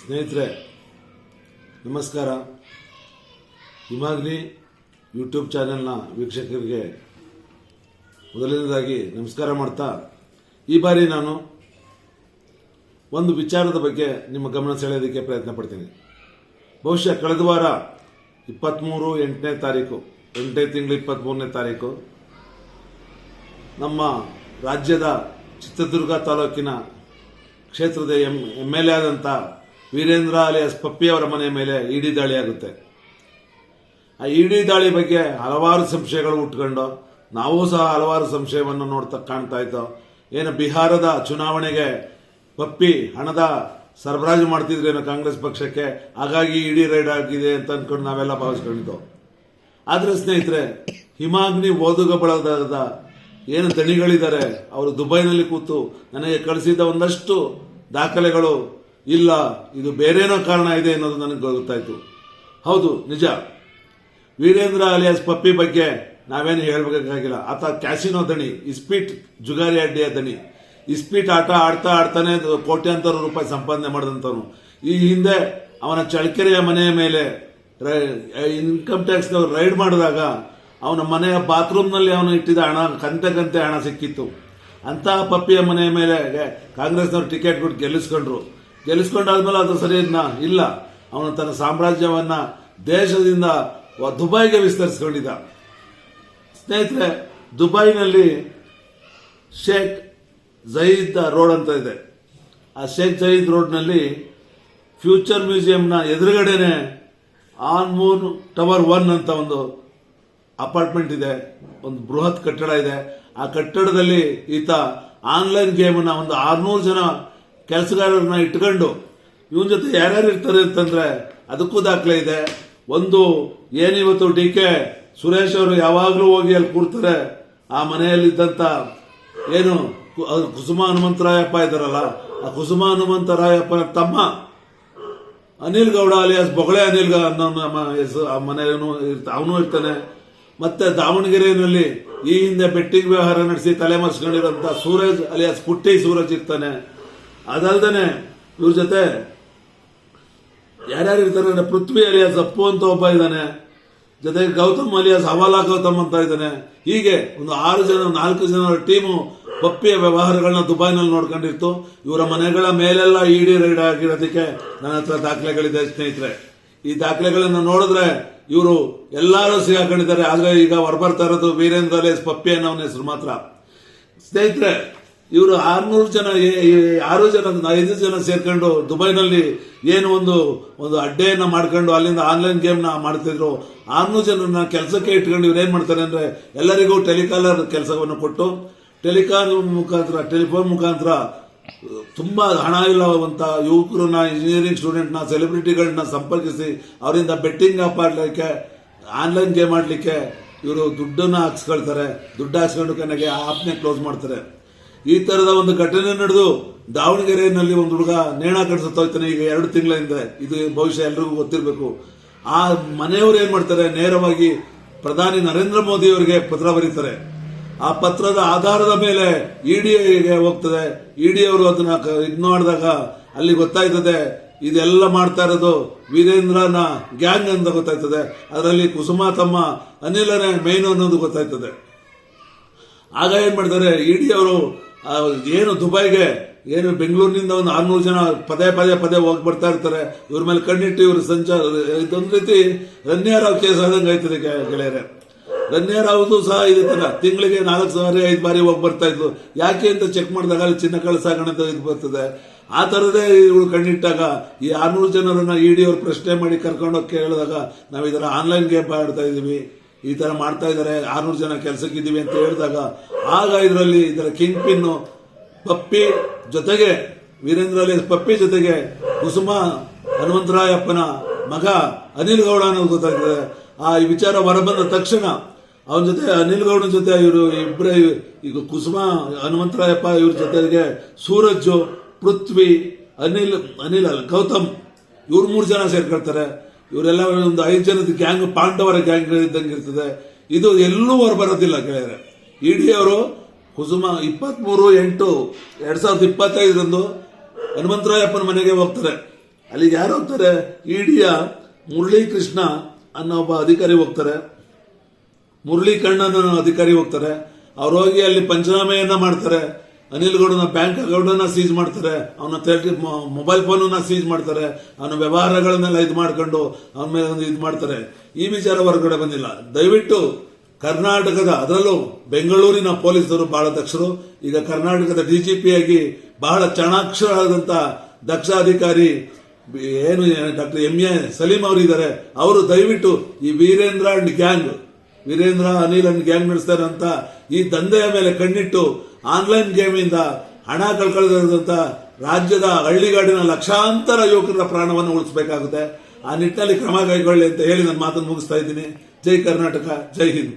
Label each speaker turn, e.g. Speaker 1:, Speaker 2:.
Speaker 1: ಸ್ನೇಹಿತರೆ ನಮಸ್ಕಾರ. ಹಿಮಾಗ್ನಿ ಯೂಟ್ಯೂಬ್ ಚಾನೆಲ್ನ ವೀಕ್ಷಕರಿಗೆ ಮೊದಲನೇದಾಗಿ ನಮಸ್ಕಾರ ಮಾಡ್ತಾ, ಈ ಬಾರಿ ನಾನು ಒಂದು ವಿಚಾರದ ಬಗ್ಗೆ ನಿಮ್ಮ ಗಮನ ಸೆಳೆಯೋದಕ್ಕೆ ಪ್ರಯತ್ನ ಪಡ್ತೀನಿ. ಬಹುಶಃ ಕಳೆದ ವಾರ 23 ತಾರೀಕು 8ನೇ ತಿಂಗಳು 23ನೇ ತಾರೀಕು ನಮ್ಮ ರಾಜ್ಯದ ಚಿತ್ರದುರ್ಗ ತಾಲೂಕಿನ ಕ್ಷೇತ್ರದ MLA ಆದಂಥ ವೀರೇಂದ್ರ ಅಲಿಯಾಸ್ ಪಪ್ಪಿ ಅವರ ಮನೆ ಮೇಲೆ ಇಡಿ ದಾಳಿ ಆಗುತ್ತೆ. ಆ ಇಡಿ ದಾಳಿ ಬಗ್ಗೆ ಹಲವಾರು ಸಂಶಯಗಳು ಉಟ್ಕೊಂಡು ನಾವು ಸಹ ಹಲವಾರು ಸಂಶಯವನ್ನು ಕಾಣ್ತಾ ಇದ್ದೋ. ಏನು ಬಿಹಾರದ ಚುನಾವಣೆಗೆ ಪಪ್ಪಿ ಹಣದ ಸರಬರಾಜು ಮಾಡ್ತಿದ್ರೇನೋ ಕಾಂಗ್ರೆಸ್ ಪಕ್ಷಕ್ಕೆ, ಹಾಗಾಗಿ ಇಡಿ ರೈಡ್ ಆಗಿದೆ ಅಂತ ಅಂದ್ಕೊಂಡು ನಾವೆಲ್ಲ ಭಾವಿಸ್ಕೊಂಡಿದ್ದೋ. ಆದರೆ ಸ್ನೇಹಿತರೆ, ಹಿಮಾಗ್ನಿ ಓದುಗ ಬಳಗದ ಏನು ದಣಿಗಳಿದ್ದಾರೆ, ಅವರು ದುಬೈನಲ್ಲಿ ಕೂತು ನನಗೆ ಕಳಿಸಿದ ಒಂದಷ್ಟು ದಾಖಲೆಗಳು ಇಲ್ಲ, ಇದು ಬೇರೇನೋ ಕಾರಣ ಇದೆ ಅನ್ನೋದು ನನಗೆ ಗೊತ್ತಾಯಿತು. ಹೌದು, ನಿಜ. ವೀರೇಂದ್ರ ಅಲಿಯಾಸ್ ಪಪ್ಪಿ ಬಗ್ಗೆ ನಾವೇನು ಹೇಳಬೇಕಾಗಿಲ್ಲ. ಆತ ಕ್ಯಾಸಿನೋ ದಣಿ, ಇಸ್ಪೀಟ್ ಜುಗಾರಿ ಅಡ್ಡಿಯ ದಣಿ. ಇಸ್ಪೀಟ್ ಆಟ ಆಡ್ತಾನೆ ಕೋಟ್ಯಾಂತರ ರೂಪಾಯಿ ಸಂಪಾದನೆ ಮಾಡಿದಂಥವನು. ಈ ಹಿಂದೆ ಅವನ ಚಳ್ಳಕೆರೆಯ ಮನೆಯ ಮೇಲೆ ಇನ್ಕಮ್ ಟ್ಯಾಕ್ಸ್ ರೈಡ್ ಮಾಡಿದಾಗ ಅವನ ಮನೆಯ ಬಾತ್ರೂಮ್ನಲ್ಲಿ ಅವನು ಇಟ್ಟಿದ್ದ ಹಣ ಕಂತೆ ಹಣ ಸಿಕ್ಕಿತ್ತು. ಅಂತಹ ಪಪ್ಪಿಯ ಮನೆಯ ಮೇಲೆ ಕಾಂಗ್ರೆಸ್ನವರು ಟಿಕೆಟ್ ಕೊಟ್ಟು ಗೆಲ್ಲಿಸ್ಕೊಂಡಾದ್ಮೇಲೆ ಅದು ಸರಿ ಇಲ್ಲ. ಅವನು ತನ್ನ ಸಾಮ್ರಾಜ್ಯವನ್ನ ದೇಶದಿಂದ ದುಬೈಗೆ ವಿಸ್ತರಿಸಿಕೊಂಡಿದ್ದ. ಸ್ನೇಹಿತರೆ, ದುಬೈನಲ್ಲಿ ಶೇಖ್ ಜಯೀದ್ ರೋಡ್ ಅಂತ ಇದೆ. ಆ ಶೇಖ್ ಜಯೀದ್ ರೋಡ್ನಲ್ಲಿ ಫ್ಯೂಚರ್ ಮ್ಯೂಸಿಯಂನ ಎದುರುಗಡೆನೆ ಆನ್ ಮೂನ್ ಟವರ್ 1 ಅಂತ ಒಂದು ಅಪಾರ್ಟ್ಮೆಂಟ್ ಇದೆ, ಒಂದು ಬೃಹತ್ ಕಟ್ಟಡ ಇದೆ. ಆ ಕಟ್ಟಡದಲ್ಲಿ ಈತ ಆನ್ಲೈನ್ ಗೇಮನ್ನ ಒಂದು 600 ಜನ ಕೆಲಸಗಾರರನ್ನ ಇಟ್ಕೊಂಡು ಇವನ ಜೊತೆ ಯಾರ್ಯಾರು ಇರ್ತಾರೆ ಅಂತಂದ್ರೆ ಅದಕ್ಕೂ ದಾಖಲೆ ಇದೆ. ಒಂದು ಏನಿವತ್ತು DK ಸುರೇಶ್ ಅವರು ಯಾವಾಗಲೂ ಹೋಗಿ ಅಲ್ಲಿ ಕೂರ್ತಾರೆ. ಆ ಮನೆಯಲ್ಲಿದ್ದಂಥ ಏನು ಕುಸುಮ ಹನುಮಂತರಾಯಪ್ಪ ಇದ್ದಾರಲ್ಲ, ಆ ಕುಸುಮ ಹನುಮಂತರಾಯಪ್ಪನ ತಮ್ಮ ಅನಿಲ್ ಗೌಡ ಅಲಿಯಾಸ್ ಬೊಗಳೆ ಅನಿಲ್ ಅನ್ನೋ ಮನೆಯವನು ಅವನು ಇರ್ತಾನೆ. ಮತ್ತೆ ದಾವಣಗೆರೆಯಲ್ಲಿ ಈ ಹಿಂದೆ ಬೆಟ್ಟಿಂಗ್ ವ್ಯವಹಾರ ನಡೆಸಿ ತಲೆಮರೆಸ್ಕೊಂಡಿರೋಂಥ ಸೂರಜ್ ಅಲಿಯಾಸ್ ಪುಟ್ಟಿ ಸೂರಜ್ ಇರ್ತಾನೆ. ಅದಲ್ದೇನೆ ಇವ್ರ ಜೊತೆ ಯಾರ್ಯಾರು ಇರ್ತಾರೆ ಅಂದ್ರೆ ಪೃಥ್ವಿ ಅಲಿಯಾಸ್ ಅಪ್ಪು ಅಂತ ಒಬ್ಬ ಇದ್ದಾನೆ, ಜೊತೆಗೆ ಗೌತಮ್ ಅಲಿಯಾಸ್ ಹವಾಲಾ ಗೌತಮ್ ಅಂತ ಇದ್ದಾನೆ. ಹೀಗೆ ಒಂದು 4 ಜನರ ಟೀಮು ಪಪ್ಪಿಯ ವ್ಯವಹಾರಗಳನ್ನ ದುಬೈನಲ್ಲಿ ನೋಡ್ಕೊಂಡಿರ್ತು. ಇವರ ಮನೆಗಳ ಮೇಲೆಲ್ಲ ಇಡಿ ರೈಡ್ ಆಗಿರೋದಕ್ಕೆ ನನ್ನ ಹತ್ರ ದಾಖಲೆಗಳಿದೆ ಸ್ನೇಹಿತರೆ. ಈ ದಾಖಲೆಗಳನ್ನು ನೋಡಿದ್ರೆ ಇವರು ಎಲ್ಲರೂ ಸಿಗಾಕೊಂಡಿದ್ದಾರೆ. ಆದ್ರೆ ಈಗ ಹೊರಬರ್ತಾ ಇರೋದು ವೀರೇಂದ್ರ ಅಲಿಯಾಸ್ ಪಪ್ಪಿ ಅನ್ನೋನ ಹೆಸರು ಮಾತ್ರ. ಸ್ನೇಹಿತರೆ, ಇವರು 5 ಜನ ಸೇರ್ಕೊಂಡು ದುಬೈನಲ್ಲಿ ಏನು ಒಂದು ಅಡ್ಡೆಯನ್ನ ಮಾಡ್ಕೊಂಡು ಅಲ್ಲಿಂದ ಆನ್ಲೈನ್ ಗೇಮ್ನ ಮಾಡ್ತಿದ್ರು. 600 ಜನರನ್ನ ಕೆಲಸಕ್ಕೆ ಇಟ್ಕೊಂಡು ಇವ್ರು ಏನ್ ಮಾಡ್ತಾರೆ ಅಂದ್ರೆ ಎಲ್ಲರಿಗೂ ಟೆಲಿಕಾಲರ್ ಕೆಲಸವನ್ನು ಕೊಟ್ಟು ಟೆಲಿಫೋನ್ ಮುಖಾಂತರ ತುಂಬಾ ಹಣ ಇಲ್ಲವಂತ ಯುವಕರನ್ನ, ಇಂಜಿನಿಯರಿಂಗ್ ಸ್ಟೂಡೆಂಟ್ನ, ಸೆಲೆಬ್ರಿಟಿಗಳನ್ನ ಸಂಪರ್ಕಿಸಿ ಅವರಿಂದ ಬೆಟ್ಟಿಂಗ್ ಆಡ್ಲಿಕ್ಕೆ, ಆನ್ಲೈನ್ ಗೇಮ್ ಆಡ್ಲಿಕ್ಕೆ ಇವರು ದುಡ್ಡನ್ನ ಹಾಕ್ಸ್ಕೊಳ್ತಾರೆ. ದುಡ್ಡು ಹಾಕ್ಸ್ಕೊಂಡು ಕೊನೆಗೆ ಆಪ್ನೇ ಕ್ಲೋಸ್ ಮಾಡ್ತಾರೆ. ಈ ತರದ ಒಂದು ಘಟನೆ ನಡೆದು ದಾವಣಗೆರೆಯಲ್ಲಿ ಒಂದು ಹುಡುಗ ನೇಣ ಕಡಿಸುತ್ತೋಯ್ತಾನೆ ಈಗ 2 ತಿಂಗಳ ಹಿಂದೆ. ಇದು ಬಹುಶಃ ಎಲ್ರಿಗೂ ಗೊತ್ತಿರಬೇಕು. ಆ ಮನೆಯವರು ಏನ್ ಮಾಡ್ತಾರೆ, ನೇರವಾಗಿ ಪ್ರಧಾನಿ ನರೇಂದ್ರ ಮೋದಿ ಅವರಿಗೆ ಪತ್ರ ಬರೀತಾರೆ. ಆ ಪತ್ರದ ಆಧಾರದ ಮೇಲೆ ಇಡಿಗೆ ಹೋಗ್ತದೆ. ಇಡಿ ಅವರು ಅದನ್ನ ಇದು ಮಾಡಿದಾಗ ಅಲ್ಲಿ ಗೊತ್ತಾಯ್ತದೆ ಇದೆಲ್ಲ ಮಾಡ್ತಾ ಇರೋದು ವೀರೇಂದ್ರನ ಗ್ಯಾಂಗ್ ಅಂತ ಗೊತ್ತಾಯ್ತದೆ. ಅದರಲ್ಲಿ ಕುಸುಮ ತಮ್ಮ ಅನಿಲನೇ ಮೇನ್ ಅನ್ನೋದು ಗೊತ್ತಾಯ್ತದೆ. ಆಗ ಏನ್ ಮಾಡ್ತಾರೆ, ಇಡಿ ಅವರು ಏನು ದುಬೈಗೆ ಏನು ಬೆಂಗಳೂರಿನಿಂದ ಒಂದು 600 ಜನ ಪದೇ ಹೋಗಿ ಬರ್ತಾ ಇರ್ತಾರೆ. ಇವ್ರ ಮೇಲೆ ಕಣ್ಣಿಟ್ಟು ಇವರು ಸಂಚಾರ, ಇದೊಂದು ರೀತಿ ರನ್ಯಾರಾವ್ ಕೇಸ್ ಆದಂಗೆ ಆಯ್ತದೆ ಗೆಳೆಯರೆ. ರನ್ಯಾರಾವ್ದು ಸಹ ಇದೇ ತರ ತಿಂಗಳಿಗೆ 4 ಸಾರಿ 5 ಬಾರಿ ಹೋಗಿ ಬರ್ತಾ ಇದ್ರು. ಯಾಕೆ ಅಂತ ಚೆಕ್ ಮಾಡಿದಾಗ ಅಲ್ಲಿ ಚಿನ್ನ ಕಳ್ಳಸಾಗಣೆ ಅಂತ ಇದು ಬರ್ತದೆ. ಆ ತರದೇ ಇವಳು ಕಣ್ಣಿಟ್ಟಾಗ ಈ 600 ಜನರನ್ನ ಇಡಿ ಅವರು ಪ್ರಶ್ನೆ ಮಾಡಿ ಕರ್ಕೊಂಡೋಗಿ ಕೇಳಿದಾಗ ನಾವು ಇದರ ಆನ್ಲೈನ್ ಗೇಮ್ ಆಡ್ತಾ ಇದೀವಿ, ಈ ತರ ಮಾಡ್ತಾ ಇದಾರೆ, 600 ಜನ ಕೆಲಸಕ್ಕಿದ್ದೀವಿ ಅಂತ ಹೇಳಿದಾಗ ಆಗ ಇದರ ಕಿಂಗ್ ಪಿನ್ ಪಪ್ಪಿ ಜೊತೆಗೆ ವೀರೇಂದ್ರ ಅಲಿಯಾಸ್ ಪಪ್ಪಿ ಜೊತೆಗೆ ಕುಸುಮ ಹನುಮಂತರಾಯಪ್ಪನ ಮಗ ಅನಿಲ್ ಗೌಡ ಅನ್ನೋದು ಗೊತ್ತಾಗ್ತದೆ. ಆ ವಿಚಾರ ಹೊರಬಂದ ತಕ್ಷಣ ಅವನ ಜೊತೆ ಅನಿಲ್ ಗೌಡನ ಜೊತೆ ಇವರು ಇಬ್ಬರೇ, ಈಗ ಕುಸುಮ ಹನುಮಂತರಾಯಪ್ಪ ಇವ್ರ ಜೊತೆಗೆ ಸೂರಜ್, ಪೃಥ್ವಿ, ಅನಿಲ್ ಗೌತಮ್ ಇವ್ರು 3 ಜನ ಸೇರ್ಕೊಳ್ತಾರೆ. ಇವರೆಲ್ಲ ಒಂದು 5 ಜನದ ಗ್ಯಾಂಗ್, ಪಾಂಡವರ ಗ್ಯಾಂಗ್ ಇದ್ದಂಗೆ ಇರ್ತದೆ. ಇದು ಎಲ್ಲೂ ಹೊರಬರೋದಿಲ್ಲ ಗೆಳೆಯರೆ. ಇಡಿ ಅವರು ಕುಸುಮ 23/8/2025 ಹನುಮಂತರಾಯಪ್ಪನ ಮನೆಗೆ ಹೋಗ್ತಾರೆ. ಅಲ್ಲಿಗೆ ಯಾರು ಹೋಗ್ತಾರೆ? ಇಡಿಯ ಮುರಳಿ ಕೃಷ್ಣ ಅನ್ನೋ ಒಬ್ಬ ಅಧಿಕಾರಿ ಹೋಗ್ತಾರೆ, ಮುರಳಿ ಕಣ್ಣನ್ ಅನ್ನೋ ಅಧಿಕಾರಿ ಹೋಗ್ತಾರೆ. ಅವ್ರು ಹೋಗಿ ಅಲ್ಲಿ ಪಂಚನಾಮೆಯನ್ನ ಮಾಡ್ತಾರೆ. ಅನಿಲ್ ಗೌಡನ ಬ್ಯಾಂಕ್ ಅಕೌಂಟನ್ನ ಸೀಜ್ ಮಾಡ್ತಾರೆ, ಅವನ ಮೊಬೈಲ್ ಫೋನನ್ನ ಸೀಜ್ ಮಾಡ್ತಾರೆ, ಅವನ ವ್ಯವಹಾರಗಳನ್ನೆಲ್ಲ ಇದು ಮಾಡ್ಕೊಂಡು ಅವನ ಮೇಲೆ ಒಂದು ಇದು ಮಾಡ್ತಾರೆ. ಈ ವಿಚಾರ ಹೊರಗಡೆ ಬಂದಿಲ್ಲ. ದಯವಿಟ್ಟು ಕರ್ನಾಟಕದ, ಅದರಲ್ಲೂ ಬೆಂಗಳೂರಿನ ಪೊಲೀಸರು ಬಹಳ ದಕ್ಷರು. ಈಗ ಕರ್ನಾಟಕದ ಡಿಜಿಪಿ ಆಗಿ ಬಹಳ ಚಾಣಾಕ್ಷರಾದಂತ ದಕ್ಷ ಅಧಿಕಾರಿ ಏನು ಡಾಕ್ಟರ್ MA ಸಲೀಂ ಅವರು ಇದ್ದಾರೆ. ಅವರು ದಯವಿಟ್ಟು ಈ Veerendra and gang, Veerendra Anil and gang ನಡೆಸ್ತಾರಂತ ಈ ದಂಧೆಯ ಮೇಲೆ ಕಣ್ಣಿಟ್ಟು ಆನ್ಲೈನ್ ಗೇಮಿಂದ ಹಣ ಕಳ್ಕೊಳ್ಳದಂತ ರಾಜ್ಯದ ಹಳ್ಳಿಗಾಡಿನ ಲಕ್ಷಾಂತರ ಯುವಕರ ಪ್ರಾಣವನ್ನು ಉಳಿಸಬೇಕಾಗುತ್ತೆ. ಆ ನಿಟ್ಟಿನಲ್ಲಿ ಕ್ರಮ ಕೈಗೊಳ್ಳಿ ಅಂತ ಹೇಳಿ ನನ್ನ ಮಾತನ್ನು ಮುಗಿಸ್ತಾ ಇದ್ದೀನಿ. ಜೈ ಕರ್ನಾಟಕ, ಜೈ ಹಿಂದ್.